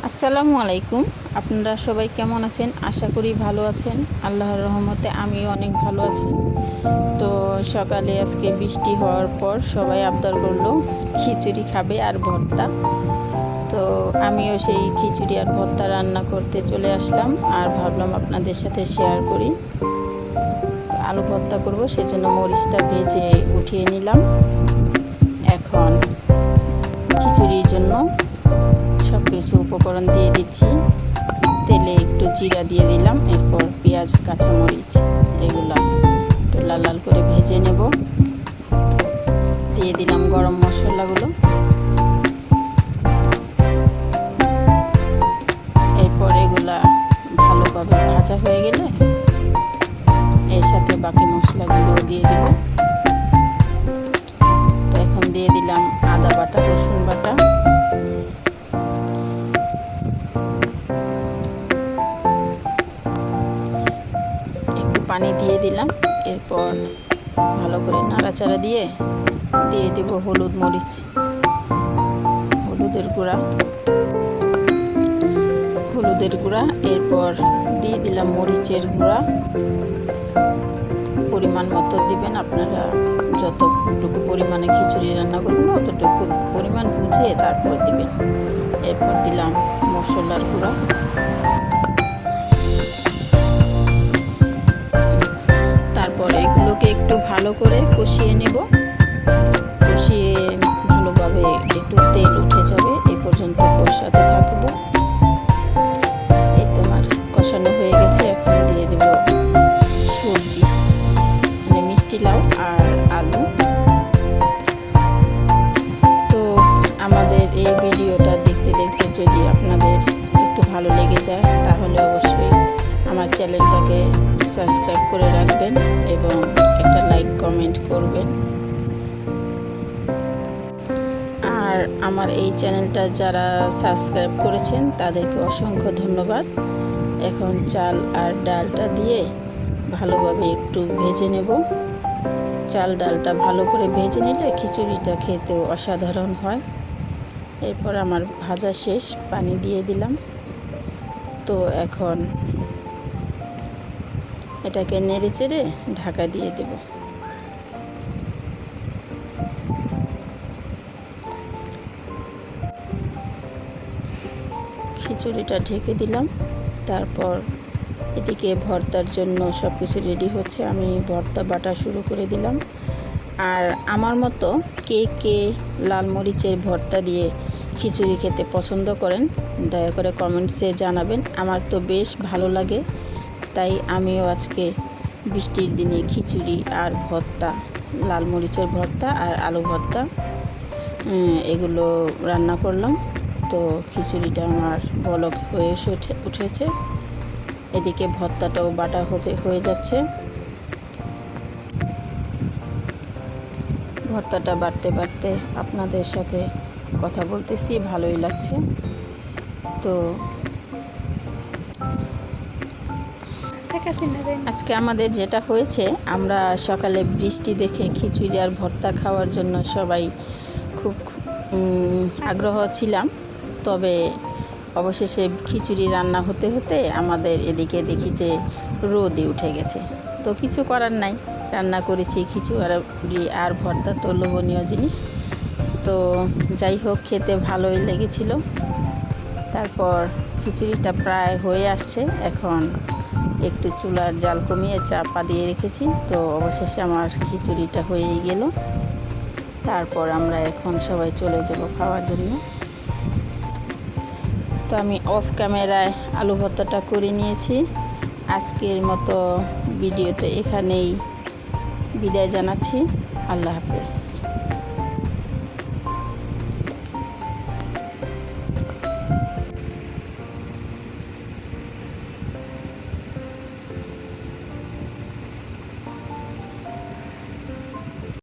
আসসালামু আলাইকুম। আপনারা সবাই কেমন আছেন? আশা করি ভালো আছেন। আল্লাহর রহমতে আমিও অনেক ভালো আছি। তো সকালে আজকে বৃষ্টি হওয়ার পর সবাই আবদার করলো খিচুড়ি খাবে আর ভর্তা। তো আমিও সেই খিচুড়ি আর ভর্তা রান্না করতে চলে আসলাম আর ভাবলাম আপনাদের সাথে শেয়ার করি। আলু ভর্তা করব, সেজন্য মরিচটা ভেজে উঠিয়ে নিলাম। এখন খিচুড়ির জন্য সব কিছু উপকরণ দিয়ে দিচ্ছি। তেলে একটু জিরা দিয়ে দিলাম, এরপর পেঁয়াজ, কাঁচামরিচ এগুলো একটু লাল লাল করে ভেজে নেব। দিয়ে দিলাম গরম মশলাগুলো। এরপর এগুলা ভালোভাবে ভাজা হয়ে গেলে এর সাথে বাকি মশলাগুলো দিয়ে দেব। তো এখন দিয়ে দিলাম আদা বাটা, রসুন বাটা, পানি দিয়ে দিলাম। এরপর ভালো করে নাড়াচাড়া দিয়ে দেব হলুদ, মরিচ, হলুদের গুঁড়া। এরপর দিয়ে দিলাম মরিচের গুঁড়া। পরিমাণ মতো দিবেন, আপনারা যতটুকু পরিমাণে খিচুড়ি রান্না করবেন অতটুকু পরিমাণ বুঝে তারপর দিবেন। এরপর দিলাম মশলার গুঁড়া। এগুলোকে একটু ভালো করে কষিয়ে নেব। কষিয়ে ভালোভাবে একটু তেল উঠে যাবে, এই পর্যন্ত কষাতে থাকবো। এই তোমার কষানো হয়ে গেছে। এখন দিয়ে দেব সবজি, মানে মিষ্টি লাউ আর আলু। তো আমাদের এই ভিডিওটা দেখতে দেখতে যদি আপনাদের একটু ভালো লেগে যায় তাহলে অবশ্যই আমার চ্যানেলটাকে সাবস্ক্রাইব করে রাখবেন এবং একটা লাইক কমেন্ট করবেন। আর আমার এই চ্যানেলটা যারা সাবস্ক্রাইব করেছেন তাদেরকে অসংখ্য ধন্যবাদ। এখন চাল আর ডালটা দিয়ে ভালোভাবে একটু ভেজে নেব। চাল ডালটা ভালো করে ভেজে নিলে খিচুড়িটা খেতেও অসাধারণ হয়। এরপর আমার ভাজা শেষ, পানি দিয়ে দিলাম। তো এখন এটাকে নেড়ে চেড়ে ঢাকা দিয়ে দেব। খিচুড়িটা ঢেকে দিলাম। তারপর এদিকে ভর্তার জন্য সব কিছু রেডি হচ্ছে। আমি ভর্তা বাটা শুরু করে দিলাম। আর আমার মতো কে কে লাল মরিচের ভর্তা দিয়ে খিচুড়ি খেতে পছন্দ করেন দয়া করে কমেন্টসে জানাবেন। আমার তো বেশ ভালো লাগে, তাই আমিও আজকে বৃষ্টির দিনে খিচুড়ি আর ভর্তা, লাল মরিচের ভর্তা আর আলু ভর্তা এগুলো রান্না করলাম। তো খিচুড়িটা আমার বলক হয়ে উঠেছে। এদিকে ভর্তাটাও বাটা হয়ে যাচ্ছে। ভর্তাটা বাটতে বাটতে আপনাদের সাথে কথা বলতেছি, ভালোই লাগছে। তো আজকে আমাদের যেটা হয়েছে, আমরা সকালে বৃষ্টি দেখে খিচুড়ি আর ভর্তা খাওয়ার জন্য সবাই খুব আগ্রহ ছিলাম। তবে অবশেষে খিচুড়ি রান্না হতে হতে আমাদের এদিকে দেখি যে রোদই উঠে গেছে। তো কিছু করার নাই, রান্না করেছি খিচুড়ি আর ভর্তা, তো লোভনীয় জিনিস। তো যাই হোক, খেতে ভালোই লেগেছিল। তারপর খিচুড়িটা প্রায় হয়ে আসছে। এখন একটু চুলার জাল কমিয়ে চাপা দিয়ে রেখেছি। তো অবশেষে আমার খিচুড়িটা হয়েই গেল। তারপর আমরা এখন সবাই চলে যাব খাওয়ার জন্য। তো আমি অফ ক্যামেরায় আলু ভর্তাটা করে নিয়েছি। আজকের মতো ভিডিওতে এখানেই বিদায় জানাচ্ছি। আল্লাহ হাফেজ।